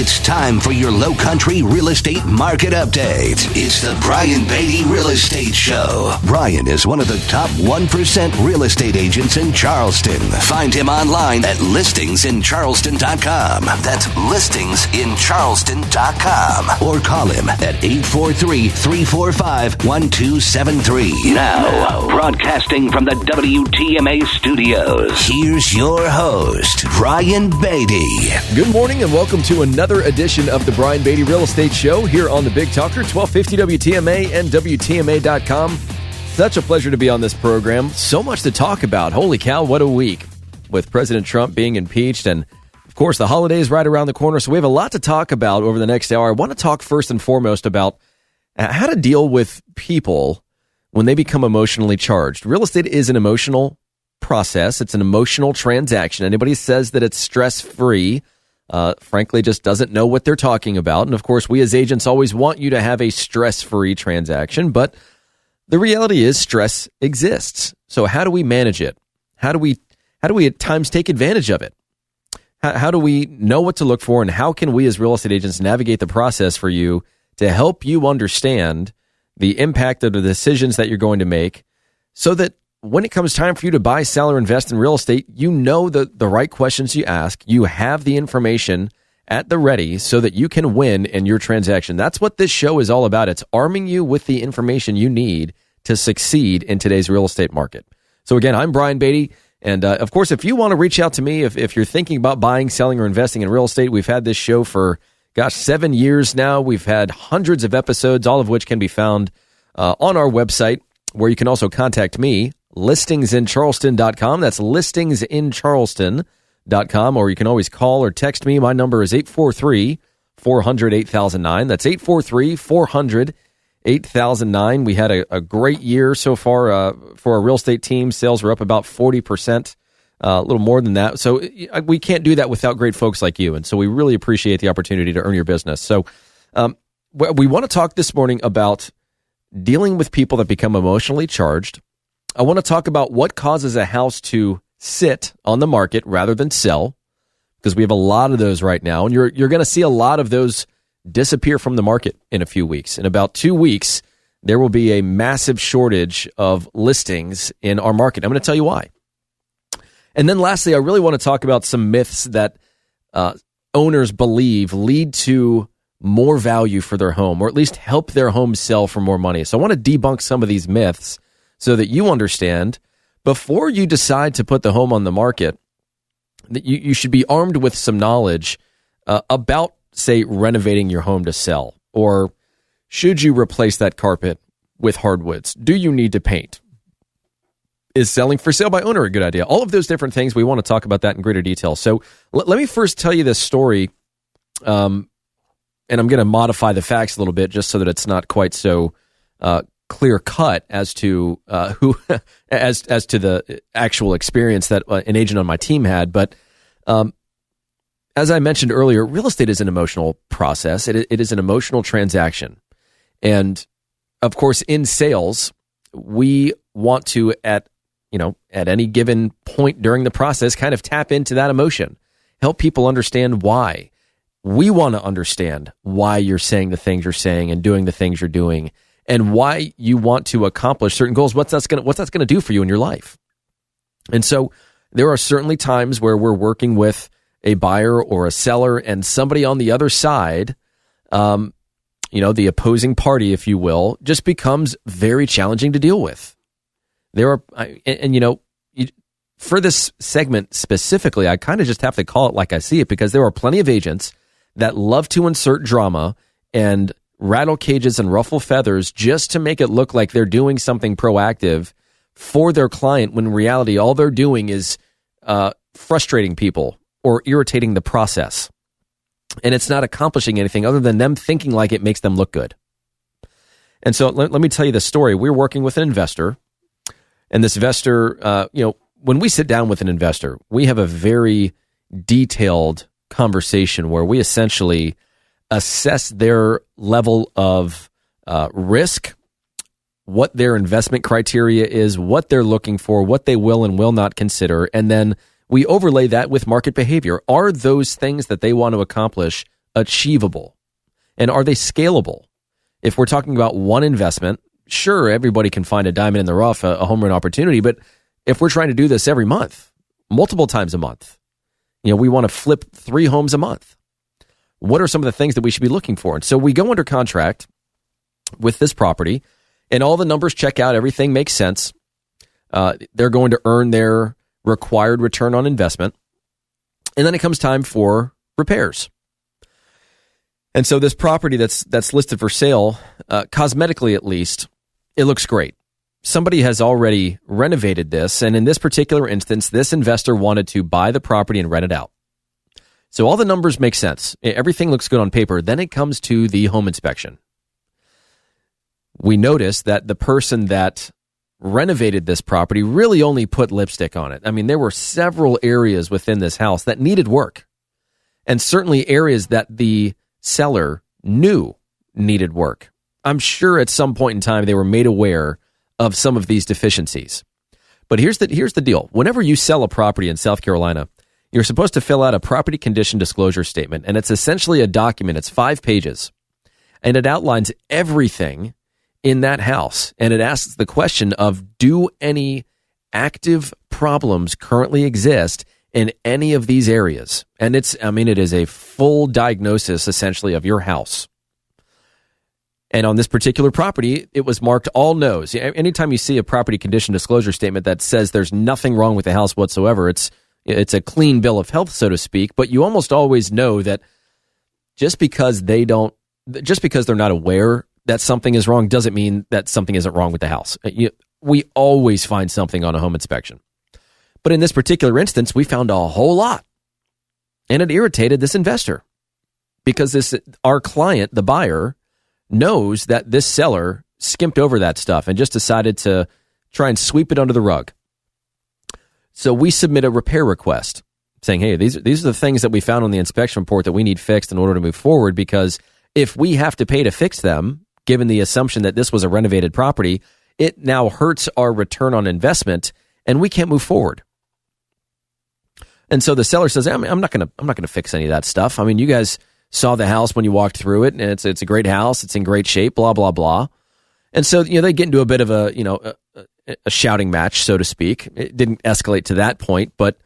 It's time for your Low Country Real Estate Market Update. It's the Brian Beatty Real Estate Show. Brian is one of the top 1% real estate agents in Charleston. Find him online at listingsincharleston.com. That's listingsincharleston.com. Or call him at 843-345-1273. Now, broadcasting from the WTMA studios, here's your host, Brian Beatty. Good morning and welcome to another edition of the Brian Beatty Real Estate Show here on the Big Talker, 1250 WTMA and WTMA.com. Such a pleasure to be on this program. So much to talk about. Holy cow, what a week with President Trump being impeached. And, of course, the holidays right around the corner. So we have a lot to talk about over the next hour. I want to talk first and foremost about how to deal with people when they become emotionally charged. Real estate is an emotional process. It's an emotional transaction. Anybody says that it's stress-free, frankly, just doesn't know what they're talking about. And, of course, we as agents always want you to have a stress-free transaction. But the reality is stress exists. So how do we manage it? How do we at times take advantage of it? How do we know what to look for? And how can we as real estate agents navigate the process for you to help you understand the impact of the decisions that you're going to make so that when it comes time for you to buy, sell, or invest in real estate, you know the right questions you ask. You have the information at the ready so that you can win in your transaction. That's what this show is all about. It's arming you with the information you need to succeed in today's real estate market. So again, I'm Brian Beatty. And of course, if you want to reach out to me, if you're thinking about buying, selling, or investing in real estate, we've had this show for, 7 years now. We've had hundreds of episodes, all of which can be found on our website, where you can also contact me, listingsincharleston.com. That's listingsincharleston.com, or you can always call or text me. My number is 843-400-8009. That's 843-400-8009. We had a great year so far for our real estate team. Sales are up about 40%, a little more than that. So we can't do that without great folks like you. And so we really appreciate the opportunity to earn your business. So we want to talk this morning about dealing with people that become emotionally charged. I want to talk about what causes a house to sit on the market rather than sell, because we have a lot of those right now. And you're going to see a lot of those disappear from the market in a few weeks. In about 2 weeks, there will be a massive shortage of listings in our market. I'm going to tell you why. And then lastly, I really want to talk about some myths that owners believe lead to more value for their home, or at least help their home sell for more money. So I want to debunk some of these myths so that you understand before you decide to put the home on the market, that you should be armed with some knowledge about, say, renovating your home to sell, or should you replace that carpet with hardwoods? Do you need to paint? Is selling for sale by owner a good idea? All of those different things, we want to talk about that in greater detail. So let me first tell you this story, and I'm going to modify the facts a little bit just so that it's not quite so clear cut as to as to the actual experience that an agent on my team had. But as I mentioned earlier, real estate is an emotional process. It is an emotional transaction, and of course, in sales, we want to at any given point during the process, kind of tap into that emotion, help people understand why. We want to understand why you're saying the things you're saying and doing the things you're doing, and why you want to accomplish certain goals. What's that's going to do for you in your life? And so there are certainly times where we're working with a buyer or a seller, and somebody on the other side, the opposing party, if you will, just becomes very challenging to deal with. There are, for this segment specifically, I kind of just have to call it like I see it, because there are plenty of agents that love to insert drama and rattle cages and ruffle feathers just to make it look like they're doing something proactive for their client, when in reality, all they're doing is frustrating people or irritating the process. And it's not accomplishing anything other than them thinking like it makes them look good. And so let me tell you the story. We're working with an investor, and this investor, when we sit down with an investor, we have a very detailed conversation where we essentially assess their level of risk, what their investment criteria is, what they're looking for, what they will and will not consider, and then we overlay that with market behavior. Are those things that they want to accomplish achievable? And are they scalable? If we're talking about one investment, sure, everybody can find a diamond in the rough, a home run opportunity. But if we're trying to do this every month, multiple times a month, we want to flip 3 homes a month. What are some of the things that we should be looking for? And so we go under contract with this property, and all the numbers check out. Everything makes sense. They're going to earn their required return on investment. And then it comes time for repairs. And so this property that's listed for sale, cosmetically at least, it looks great. Somebody has already renovated this, and in this particular instance, this investor wanted to buy the property and rent it out. So all the numbers make sense. Everything looks good on paper. Then it comes to the home inspection. We noticed that the person that renovated this property really only put lipstick on it. I mean, there were several areas within this house that needed work, and certainly areas that the seller knew needed work. I'm sure at some point in time they were made aware of some of these deficiencies. But here's the deal. Whenever you sell a property in South Carolina, you're supposed to fill out a property condition disclosure statement, and it's essentially a document. It's 5 pages, and it outlines everything in that house, and it asks the question of, do any active problems currently exist in any of these areas? And it is a full diagnosis essentially of your house. And on this particular property, it was marked all no's. Anytime you see a property condition disclosure statement that says there's nothing wrong with the house whatsoever, it's a clean bill of health, so to speak, but you almost always know that just because they're not aware that something is wrong doesn't mean that something isn't wrong with the house. We always find something on a home inspection. But in this particular instance, we found a whole lot. And it irritated this investor because our client, the buyer, knows that this seller skimped over that stuff and just decided to try and sweep it under the rug. So we submit a repair request saying, hey, these are the things that we found on the inspection report that we need fixed in order to move forward, because if we have to pay to fix them, given the assumption that this was a renovated property, it now hurts our return on investment and we can't move forward. And so the seller says, I'm not going to fix any of that stuff. I mean, you guys saw the house when you walked through it, and it's a great house. It's in great shape, blah, blah, blah. And so, they get into a bit of a shouting match, so to speak. It didn't escalate to that point, but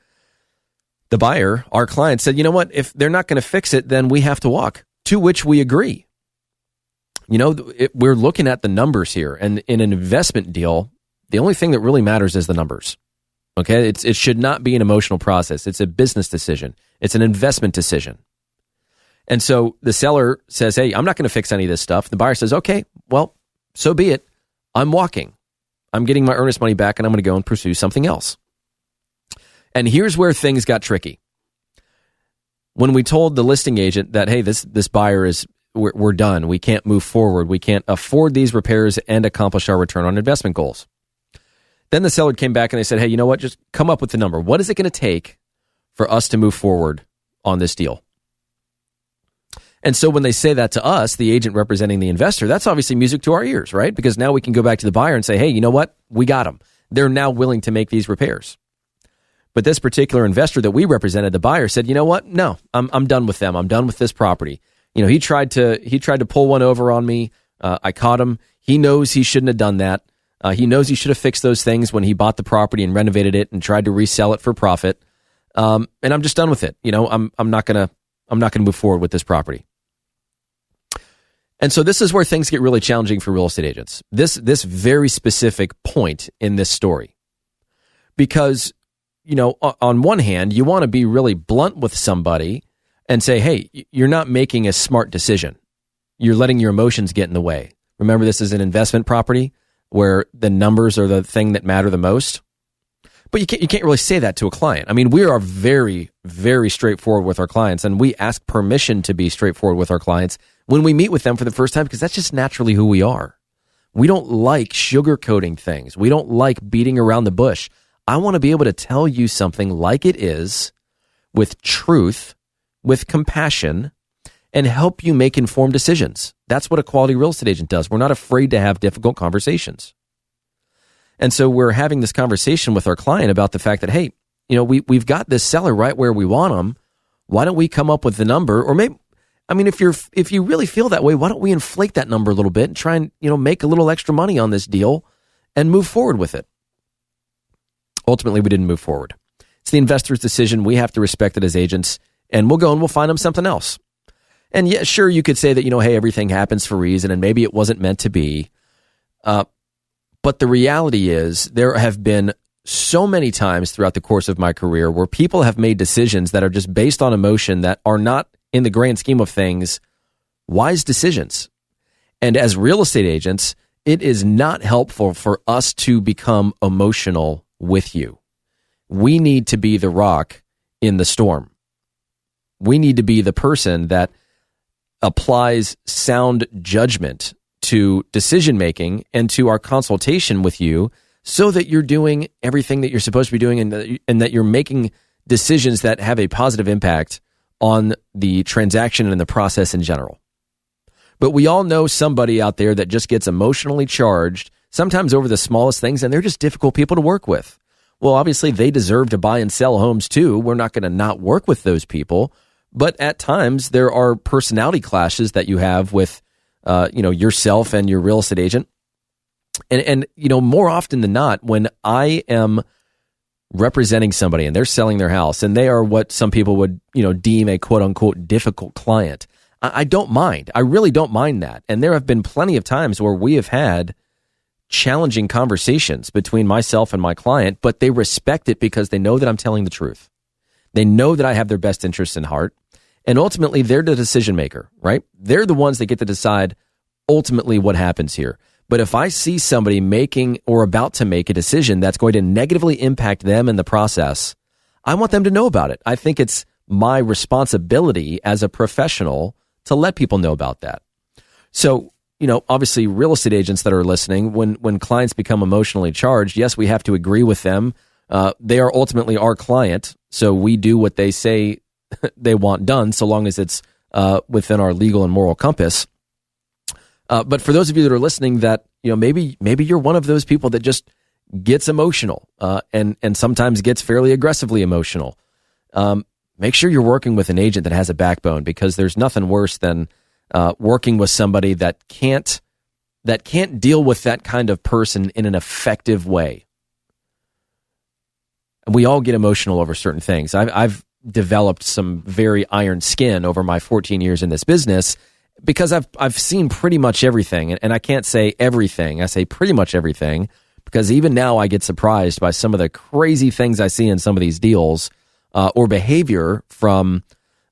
the buyer, our client, said, you know what, if they're not going to fix it, then we have to walk, to which we agree. We're looking at the numbers here, and in an investment deal, the only thing that really matters is the numbers. Okay, it should not be an emotional process. It's a business decision. It's an investment decision. And so the seller says, hey, I'm not going to fix any of this stuff. The buyer says, okay, well, so be it. I'm walking. I'm getting my earnest money back, and I'm going to go and pursue something else. And here's where things got tricky. When we told the listing agent that, hey, this buyer we're done. We can't move forward. We can't afford these repairs and accomplish our return on investment goals. Then the seller came back and they said, hey, you know what? Just come up with the number. What is it going to take for us to move forward on this deal? And so when they say that to us, the agent representing the investor, that's obviously music to our ears, right? Because now we can go back to the buyer and say, hey, you know what? We got them. They're now willing to make these repairs. But this particular investor that we represented, the buyer, said, you know what? No, I'm done with them. I'm done with this property. He tried to pull one over on me. I caught him. He knows he shouldn't have done that. He knows he should have fixed those things when he bought the property and renovated it and tried to resell it for profit. And I'm just done with it. I'm not gonna move forward with this property. And so this is where things get really challenging for real estate agents. This very specific point in this story, because on one hand, you want to be really blunt with somebody and say, hey, you're not making a smart decision. You're letting your emotions get in the way. Remember, this is an investment property where the numbers are the thing that matter the most. But you can't really say that to a client. I mean, we are very, very straightforward with our clients, and we ask permission to be straightforward with our clients when we meet with them for the first time, because that's just naturally who we are. We don't like sugarcoating things. We don't like beating around the bush. I want to be able to tell you something like it is, with truth, with compassion, and help you make informed decisions. That's what a quality real estate agent does. We're not afraid to have difficult conversations. And so we're having this conversation with our client about the fact that, hey, we've got this seller right where we want them. Why don't we come up with the number? Or I mean, if you really feel that way, why don't we inflate that number a little bit and try and, make a little extra money on this deal and move forward with it? Ultimately, we didn't move forward. It's the investor's decision. We have to respect it as agents, and we'll go and we'll find them something else. And yeah, sure, you could say that, hey, everything happens for a reason, and maybe it wasn't meant to be. But the reality is there have been so many times throughout the course of my career where people have made decisions that are just based on emotion that are not, in the grand scheme of things, wise decisions. And as real estate agents, it is not helpful for us to become emotional with you. We need to be the rock in the storm. We need to be the person that applies sound judgment to decision making and to our consultation with you so that you're doing everything that you're supposed to be doing and that you're making decisions that have a positive impact on the transaction and the process in general. But we all know somebody out there that just gets emotionally charged, sometimes over the smallest things, and they're just difficult people to work with. Well, obviously, they deserve to buy and sell homes too. We're not going to not work with those people. But at times, there are personality clashes that you have with yourself and your real estate agent. And more often than not, when I am representing somebody and they're selling their house and they are what some people would, deem a quote unquote difficult client, I don't mind. I really don't mind that. And there have been plenty of times where we have had challenging conversations between myself and my client, but they respect it because they know that I'm telling the truth. They know that I have their best interests in heart. And ultimately, they're the decision maker, right? They're the ones that get to decide ultimately what happens here. But if I see somebody making or about to make a decision that's going to negatively impact them in the process, I want them to know about it. I think it's my responsibility as a professional to let people know about that. So, obviously real estate agents that are listening, when clients become emotionally charged, yes, we have to agree with them. They are ultimately our client. So we do what they say they want done, so long as it's within our legal and moral compass. But for those of you that are listening that, maybe you're one of those people that just gets emotional and sometimes gets fairly aggressively emotional. Make sure you're working with an agent that has a backbone, because there's nothing worse than working with somebody that can't deal with that kind of person in an effective way. And we all get emotional over certain things. I've developed some very iron skin over my 14 years in this business because I've seen pretty much everything. And I can't say everything. I say pretty much everything, because even now I get surprised by some of the crazy things I see in some of these deals or behavior from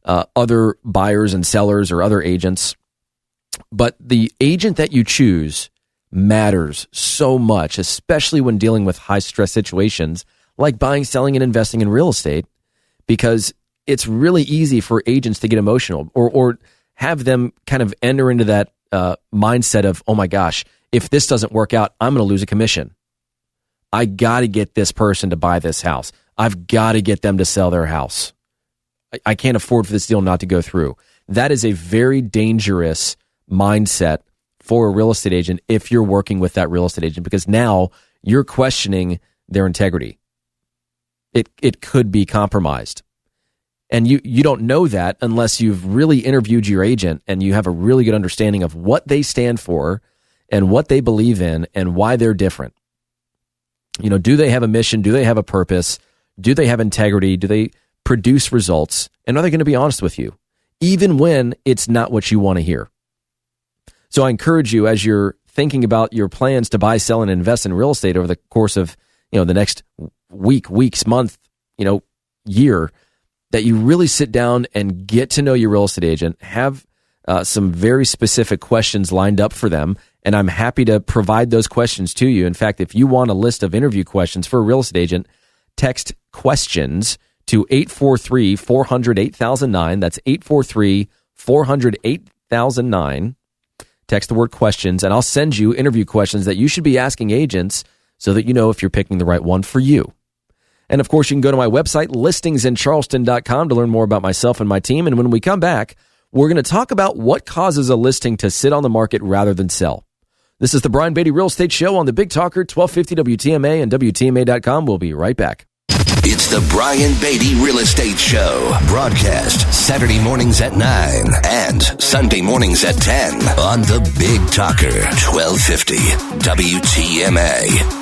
other buyers and sellers or other agents. But the agent that you choose matters so much, especially when dealing with high stress situations like buying, selling, and investing in real estate, because it's really easy for agents to get emotional or have them kind of enter into that mindset of, oh my gosh, if this doesn't work out, I'm going to lose a commission. I got to get this person to buy this house. I've got to get them to sell their house. I can't afford for this deal not to go through. That is a very dangerous mindset for a real estate agent if you're working with that real estate agent, because now you're questioning their integrity. It could be compromised. And you don't know that unless you've really interviewed your agent and you have a really good understanding of what they stand for and what they believe in and why they're different. Do they have a mission? Do they have a purpose? Do they have integrity? Do they produce results? And are they going to be honest with you, even when it's not what you want to hear? So I encourage you, as you're thinking about your plans to buy, sell, and invest in real estate over the course of the next weeks, month, year, that you really sit down and get to know your real estate agent, have some very specific questions lined up for them, and I'm happy to provide those questions to you. In fact, if you want a list of interview questions for a real estate agent, text questions to 843-400-8009. That's 843-400-8009. Text the word questions, and I'll send you interview questions that you should be asking agents so that you know if you're picking the right one for you. And of course, you can go to my website, listingsincharleston.com, to learn more about myself and my team. And when we come back, we're going to talk about what causes a listing to sit on the market rather than sell. This is the Brian Beatty Real Estate Show on the Big Talker, 1250 WTMA and WTMA.com. We'll be right back. It's the Brian Beatty Real Estate Show. Broadcast Saturday mornings at 9 and Sunday mornings at 10 on the Big Talker, 1250 WTMA.